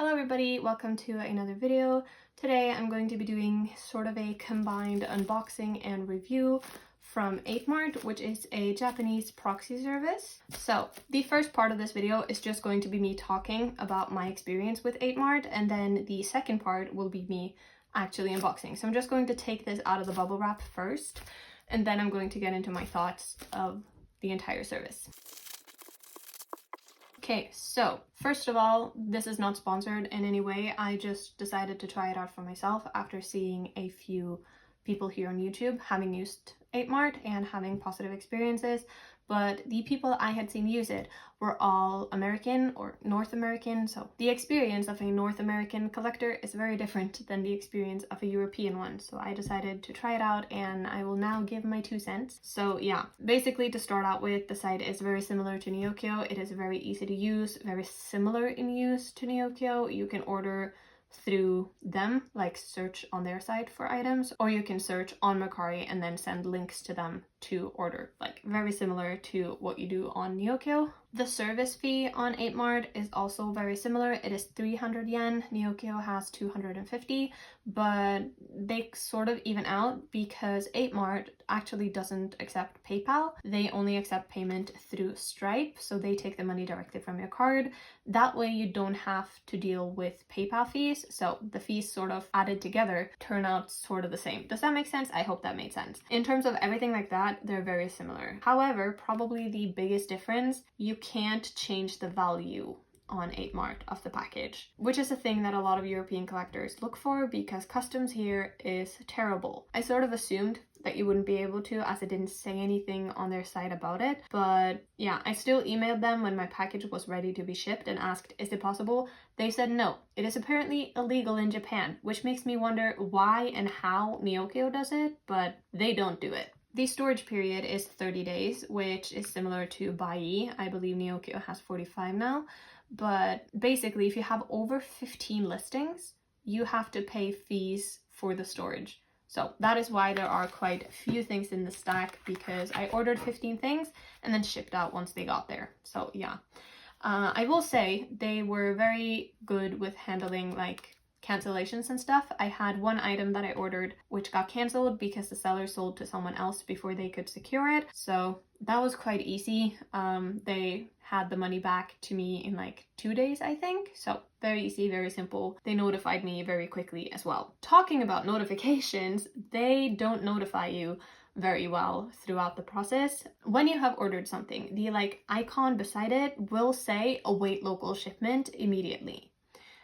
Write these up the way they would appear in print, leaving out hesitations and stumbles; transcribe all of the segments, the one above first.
Hello everybody, welcome to another video. Today I'm going to be doing sort of a combined unboxing and review from mart, which is a Japanese proxy service. So the first part of this video is just going to be me talking about my experience with mart, and then the second part will be me actually unboxing. So I'm just going to take this out of the bubble wrap first, and then I'm going to get into my thoughts of the entire service. Okay, so first of all, this is not sponsored in any way. I just decided to try it out for myself after seeing a few people here on YouTube having used mart and having positive experiences. But the people I had seen use it were all American or North American, so the experience of a North American collector is very different than the experience of a European one. So I decided to try it out, and I will now give my 2 cents. So yeah, basically to start out with, the site is very similar to Thankyou. It is very easy to use, very similar in use to Thankyou. You can order through them, like search on their site for items, or you can search on Mercari and then send links to them to order, like very similar to what you do on Thankyou. The service fee on mart is also very similar. It is 300 yen. Thankyou has 250, but they sort of even out because mart actually doesn't accept PayPal. They only accept payment through Stripe, so they take the money directly from your card. That way you don't have to deal with PayPal fees, so the fees sort of added together turn out sort of the same. Does that make sense? I hope that made sense. In terms of everything like that, they're very similar. However, probably the biggest difference, you can't change the value on mart of the package, which is a thing that a lot of European collectors look for because customs here is terrible. I sort of assumed that you wouldn't be able to, as it didn't say anything on their site about it, but yeah, I still emailed them when my package was ready to be shipped and asked, is it possible? They said no. It is apparently illegal in Japan, which makes me wonder why and how Thankyou does it, but they don't do it. The storage period is 30 days, which is similar to Bai. I believe Thankyou has 45 now. But basically, if you have over 15 listings, you have to pay fees for the storage. So that is why there are quite a few things in the stack, because I ordered 15 things and then shipped out once they got there. So yeah, I will say they were very good with handling like cancellations and stuff. I had one item that I ordered which got cancelled because the seller sold to someone else before they could secure it. So that was quite easy. They had the money back to me in like 2 days, I think. So very easy, very simple. They notified me very quickly as well. Talking about notifications, they don't notify you very well throughout the process. When you have ordered something, the like icon beside it will say await local shipment immediately.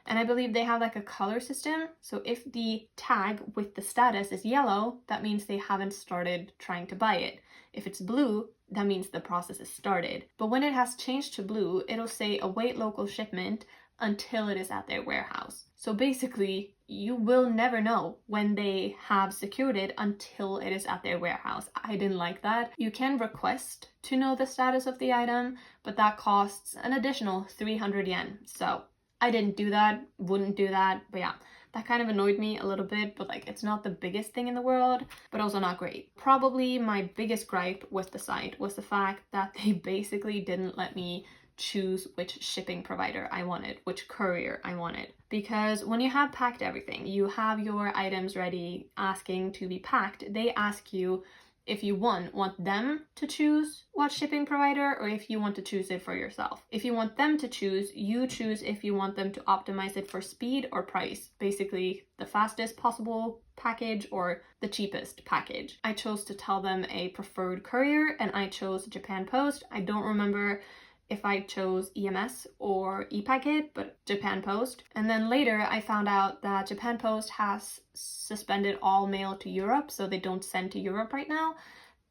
And I believe they have like a color system. So if the tag with the status is yellow, that means they haven't started trying to buy it. If it's blue, that means the process is started. But when it has changed to blue, it'll say await local shipment until it is at their warehouse. So basically, you will never know when they have secured it until it is at their warehouse. I didn't like that. You can request to know the status of the item, but that costs an additional 300 yen. So I didn't do that, wouldn't do that, but yeah, that kind of annoyed me a little bit, but like it's not the biggest thing in the world, but also not great. Probably my biggest gripe with the site was the fact that they basically didn't let me choose which shipping provider I wanted, which courier I wanted. Because when you have packed everything, you have your items ready asking to be packed, they ask you if you want them to choose what shipping provider or if you want to choose it for yourself. If you want them to choose, you choose if you want them to optimize it for speed or price. Basically, the fastest possible package or the cheapest package. I chose to tell them a preferred courier and I chose Japan Post. I don't remember if I chose EMS or ePacket, but Japan Post. And then later I found out that Japan Post has suspended all mail to Europe, so they don't send to Europe right now,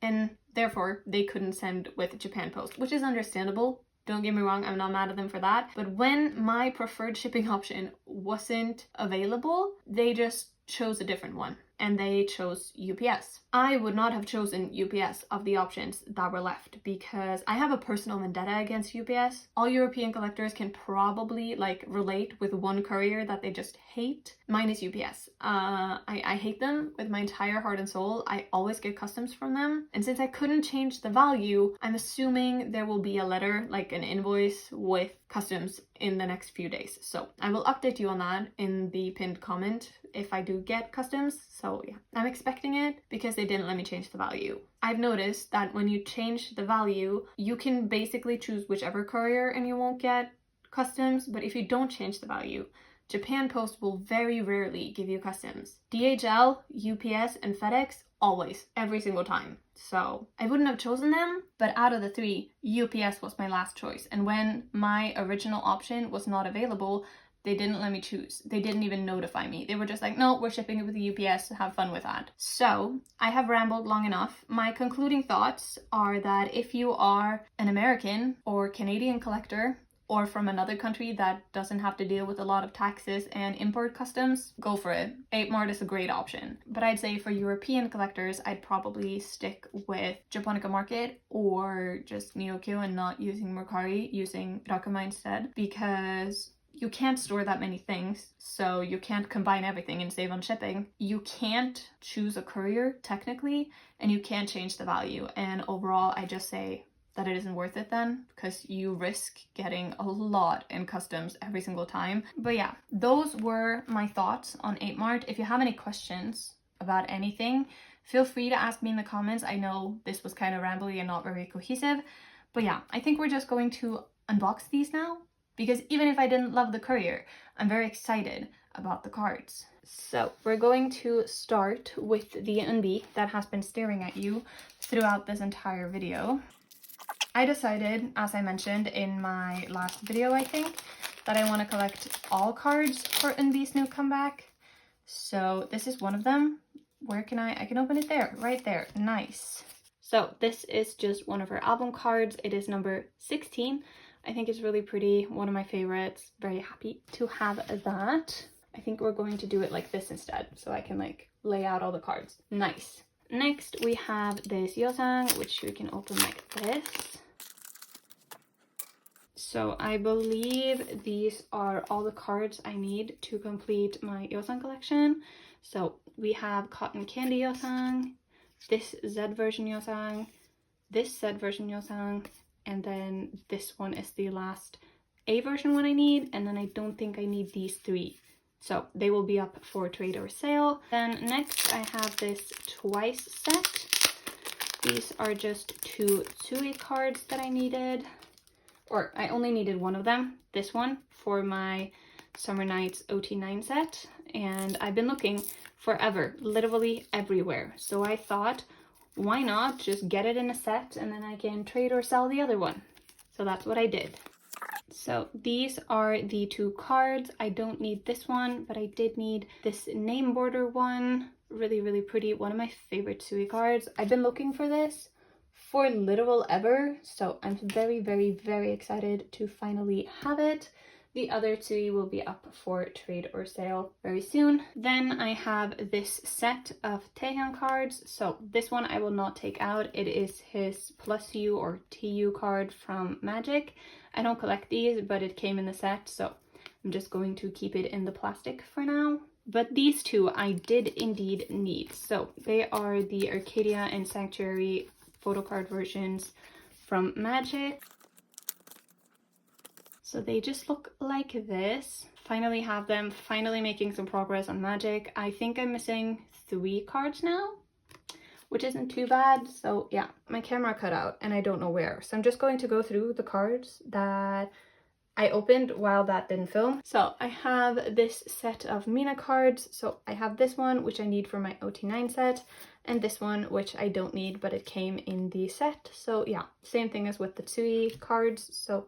and therefore they couldn't send with Japan Post, which is understandable. Don't get me wrong, I'm not mad at them for that. But when my preferred shipping option wasn't available, they just chose a different one. and they chose UPS. I would not have chosen UPS of the options that were left because I have a personal vendetta against UPS. All European collectors can probably like relate with one courier that they just hate. Mine is UPS. I hate them with my entire heart and soul. I always get customs from them. And since I couldn't change the value, I'm assuming there will be a letter, like an invoice with customs in the next few days. So I will update you on that in the pinned comment if I do get customs. So yeah, I'm expecting it because they didn't let me change the value. I've noticed that when you change the value, you can basically choose whichever courier and you won't get customs. But if you don't change the value, Japan Post will very rarely give you customs. DHL, UPS, and FedEx, always, every single time. So I wouldn't have chosen them, but out of the three, UPS was my last choice. And when my original option was not available, they didn't let me choose. They didn't even notify me. They were just like, no, we're shipping it with the UPS. Have fun with that. So I have rambled long enough. My concluding thoughts are that if you are an American or Canadian collector, or from another country that doesn't have to deal with a lot of taxes and import customs, go for it. 8mart is a great option. But I'd say for European collectors, I'd probably stick with Japonica Market or just Neokyo and not using Mercari, using Rakuma instead, because you can't store that many things, so you can't combine everything and save on shipping. You can't choose a courier, technically, and you can't change the value. And overall, I just say that it isn't worth it then, because you risk getting a lot in customs every single time. But yeah, those were my thoughts on 8mart. If you have any questions about anything, feel free to ask me in the comments. I know this was kind of rambly and not very cohesive, but yeah, I think we're just going to unbox these now, because even if I didn't love the courier, I'm very excited about the cards. So we're going to start with the NB that has been staring at you throughout this entire video. I decided, as I mentioned in my last video, I think, that I want to collect all cards for NB's new comeback. So this is one of them. Where can I can open it there, right there. Nice. So this is just one of her album cards. It is number 16. I think it's really pretty. One of my favorites. Very happy to have that. I think we're going to do it like this instead, so I can like lay out all the cards. Nice. Next, we have this Yosang, which we can open like this. So I believe these are all the cards I need to complete my Yosang collection. So we have Cotton Candy Yosang, this Z version Yosang, this Z version Yosang, and then this one is the last A version one I need, and then I don't think I need these three. So they will be up for trade or sale. Then next I have this Twice set. These are just two Soooo I cards that I needed. Or I only needed one of them, this one, for my Summer Nights OT9 set. And I've been looking forever, literally everywhere. So I thought, why not just get it in a set and then I can trade or sell the other one. So that's what I did. So these are the two cards. I don't need this one, but I did need this name border one. Really, really pretty. One of my favorite Soooo I cards. I've been looking for this for literal ever, so I'm very, very, very excited to finally have it. The other Soooo I will be up for trade or sale very soon. Then I have this set of Taehyung cards. So this one I will not take out. It is his Plus U or TU card from Magic. I don't collect these, but it came in the set, so I'm just going to keep it in the plastic for now. But these two I did indeed need. So they are the Arcadia and Sanctuary photo card versions from Magic. So they just look like this. Finally have them, finally making some progress on Magic. I think I'm missing 3 cards now, which isn't too bad. So yeah, my camera cut out and I don't know where. So I'm just going to go through the cards that I opened while that didn't film. So I have this set of Mina cards. So I have this one, which I need for my OT9 set, and this one, which I don't need, but it came in the set. So yeah, same thing as with the Soooo I cards. So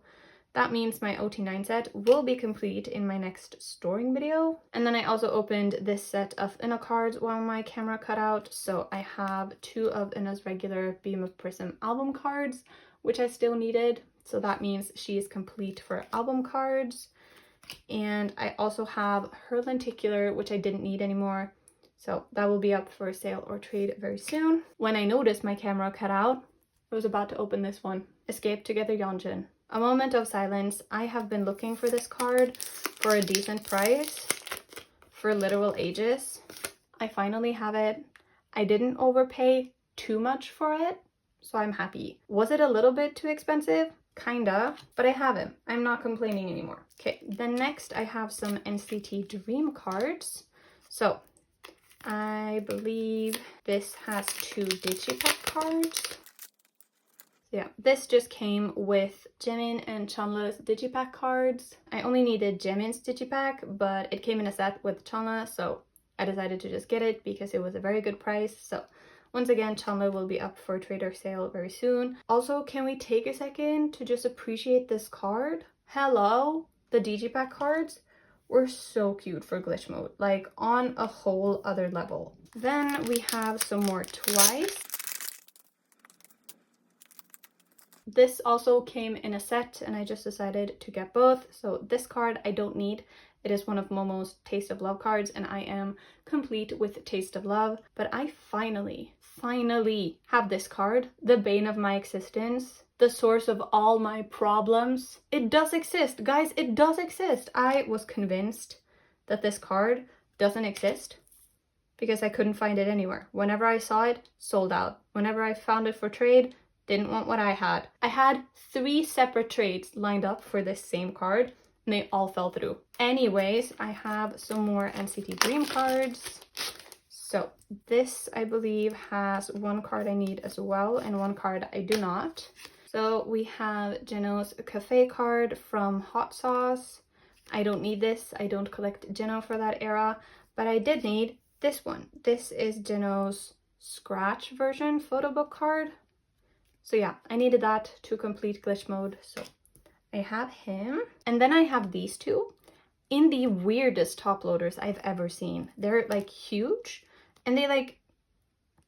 that means my OT9 set will be complete in my next storing video. And then I also opened this set of Inna cards while my camera cut out. So I have 2 of Inna's regular Beam of Prism album cards, which I still needed. So that means she is complete for album cards. And I also have her lenticular, which I didn't need anymore, So that will be up for sale or trade very soon. When I noticed my camera cut out, I was about to open this one. Escape Together Yeonjun. A moment of silence. I have been looking for this card for a decent price for literal ages. I finally have it. I didn't overpay too much for it, so I'm happy. Was it a little bit too expensive? Kinda, but I have it. I'm not complaining anymore. Okay, then next I have some NCT Dream cards. So I believe this has 2 digipack cards. Yeah, this just came with Jimin and Chanla's digipack cards. I only needed Jimin's digipack, but it came in a set with Chanla, so I decided to just get it because it was a very good price. So once again, Chanla will be up for trade or sale very soon. Also, can we take a second to just appreciate this card? Hello, the digipack cards were so cute for glitch mode, like on a whole other level. Then we have some more Twice. This also came in a set and I just decided to get both. So this card I don't need. It is one of Momo's Taste of Love cards and I am complete with Taste of Love. But I finally have this card, the bane of my existence, the source of all my problems. It does exist, guys, it does exist. I was convinced that this card doesn't exist because I couldn't find it anywhere. Whenever I saw it, sold out. Whenever I found it for trade, didn't want what I had. I had 3 separate trades lined up for this same card and they all fell through. Anyways, I have some more NCT Dream cards. So this, I believe, has 1 card I need as well and 1 card I do not. So we have Jeno's Cafe card from Hot Sauce. I don't need this. I don't collect Jeno for that era, but I did need this one. This is Jeno's scratch version photo book card. So yeah, I needed that to complete glitch mode, so I have him. And then I have these 2 in the weirdest top loaders I've ever seen. They're like huge and they like,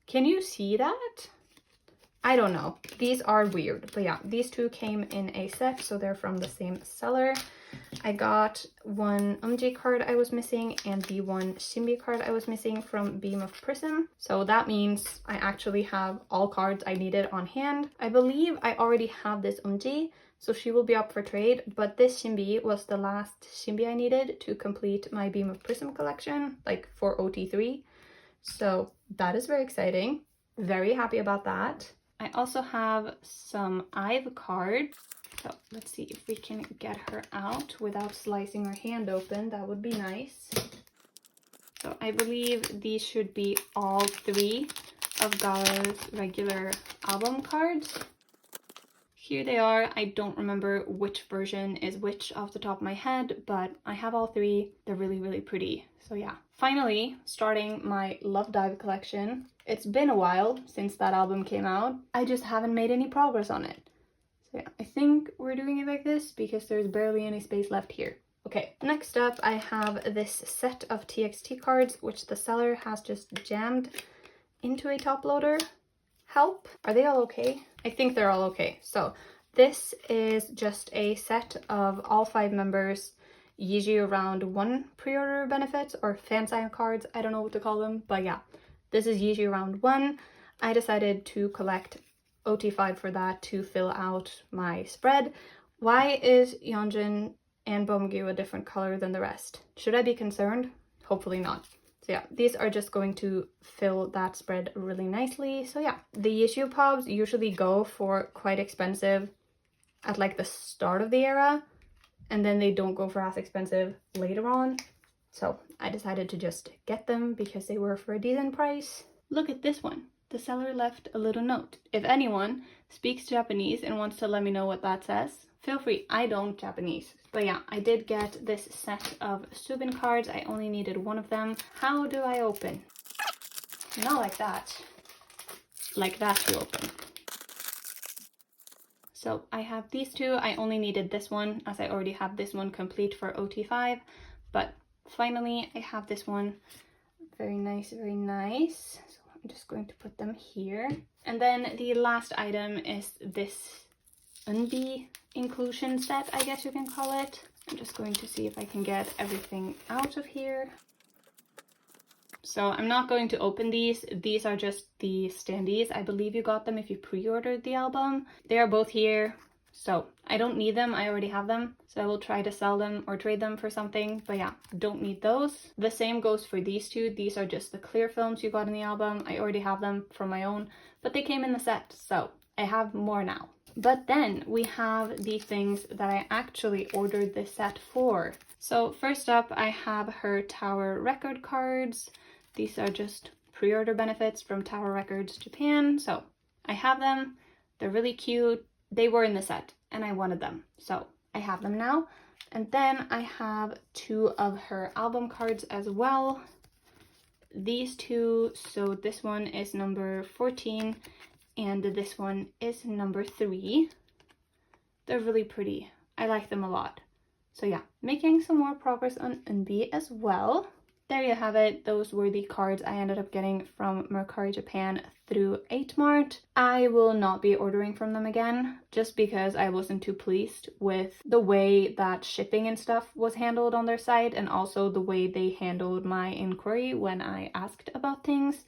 can you see that? I don't know. These are weird, but yeah, these 2 came in a set, so they're from the same seller. I got 1 card I was missing and the 1 Shimbi card I was missing from Beam of Prism. So that means I actually have all cards I needed on hand. I believe I already have this so she will be up for trade, but this Shimbi was the last Shimbi I needed to complete my Beam of Prism collection, like for OT3. So that is very exciting. Very happy about that. I also have some IVE cards. So let's see if we can get her out without slicing her hand open. That would be nice. So I believe these should be all 3 of Gala's regular album cards. Here they are. I don't remember which version is which off the top of my head, but I have all 3. They're really, really pretty. So yeah, finally starting my Love Dive collection. It's been a while since that album came out. I just haven't made any progress on it. So yeah, I think we're doing it like this because there's barely any space left here. Okay, next up I have this set of TXT cards, which the seller has just jammed into a top loader. Help! Are they all okay? I think they're all okay. So this is just a set of all 5 members Yeji Round 1 pre-order benefits or fan sign cards. I don't know what to call them, but yeah, this is Yeji Round 1. I decided to collect OT5 for that to fill out my spread. Why is Yeonjun and Beomgyu a different color than the rest? Should I be concerned? Hopefully not. So yeah, these are just going to fill that spread really nicely. So yeah, the issue pobs usually go for quite expensive at like the start of the era, and then they don't go for as expensive later on. So I decided to just get them because they were for a decent price. Look at this one. The seller left a little note. If anyone speaks Japanese and wants to let me know what that says, feel free. I don't Japanese. But yeah, I did get this set of Subin cards. I only needed 1 of them. How do I open? Not like that. Like that you open. So I have these 2. I only needed this one as I already have this one complete for OT5. But finally I have this one. Very nice, very nice. So I'm just going to put them here. And then the last item is this Unbi inclusion set, I guess you can call it. I'm just going to see if I can get everything out of here. So I'm not going to open these. These are just the standees. I believe you got them if you pre-ordered the album. They are both here. So I don't need them. I already have them. So I will try to sell them or trade them for something. But yeah, don't need those. The same goes for these two. These are just the clear films you got in the album. I already have them from my own, but they came in the set. So I have more now. But then we have the things that I actually ordered this set for. So first up, I have her Tower Record cards. These are just pre-order benefits from Tower Records Japan. So I have them. They're really cute. They were in the set and I wanted them. So I have them now. And then I have 2 of her album cards as well. These 2, so this one is number 14 and this one is number 3. They're really pretty. I like them a lot. So yeah, making some more progress on Unbi as well. There you have it. Those were the cards I ended up getting from Mercari Japan through 8mart. I will not be ordering from them again just because I wasn't too pleased with the way that shipping and stuff was handled on their site, and also the way they handled my inquiry when I asked about things.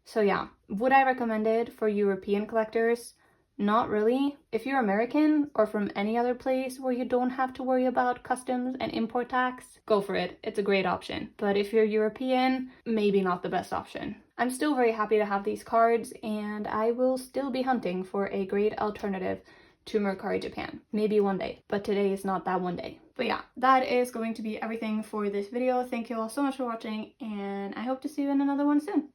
So yeah, would I recommend it for European collectors? Not really. If you're American or from any other place where you don't have to worry about customs and import tax, go for it. It's a great option. But if you're European, maybe not the best option. I'm still very happy to have these cards, and I will still be hunting for a great alternative to Mercari Japan. Maybe one day, but today is not that one day. But yeah, that is going to be everything for this video. Thank you all so much for watching, and I hope to see you in another one soon.